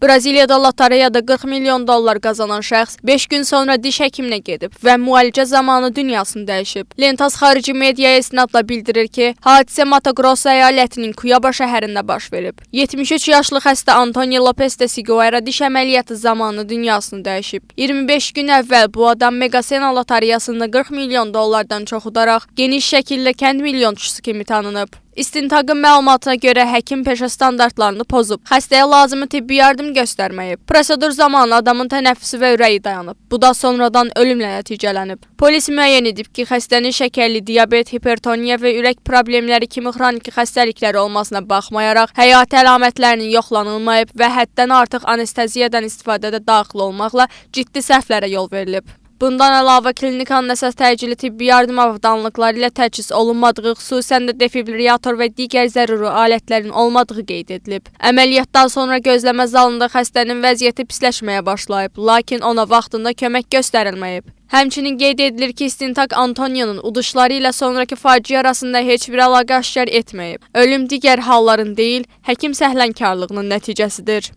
Braziliyada lotereyada 40 milyon dollar qazanan şəxs 5 gün sonra diş həkiminə gedib və müalicə zamanı dünyasını dəyişib. Lentas xarici mediaya isnadla bildirir ki, hadisə Mato Grosso əyalətinin Cuiabá şəhərində baş verib. 73 yaşlı xəstə Antonio Lopes de Sigueira diş əməliyyatı zamanı dünyasını dəyişib. 25 gün əvvəl bu adam Megasena lotereyasında 40 milyon dollardan çox udaraq geniş şəkildə kənd milyonçusu kimi tanınıb. İstintaqın məlumatına görə həkim peşə standartlarını pozub, xəstəyə lazımi tibbi yardım göstərməyib. Prosedur zamanı adamın tənəffüsü və ürəyi dayanıb. Bu da sonradan ölümlə nəticələnib. Polis müəyyən edib ki, xəstənin şəkərli diabet, hipertoniya və ürək problemləri kimi xroniki xəstəlikləri olmasına baxmayaraq, həyati əlamətlərinin yoxlanılmayıb və həddən artıq anesteziyadan istifadədə daxil olmaqla ciddi səhvlərə yol verilib. Bundan əlavə klinikanın əsas təcili tibbi yardım avadanlıqları ilə təchiz olunmadığı, xüsusən də defibrillator və digər zəruri alətlərin olmadığı qeyd edilib. Əməliyyatdan sonra gözləmə zalında xəstənin vəziyyəti pisləşməyə başlayıb, lakin ona vaxtında kömək göstərilməyib. Həmçinin qeyd edilir ki, istintaq Antonio'nun uduşları ilə sonraki faciə arasında heç bir əlaqə aşkar etməyib. Ölüm digər halların deyil, həkim səhlənkarlığının nəticəsidir.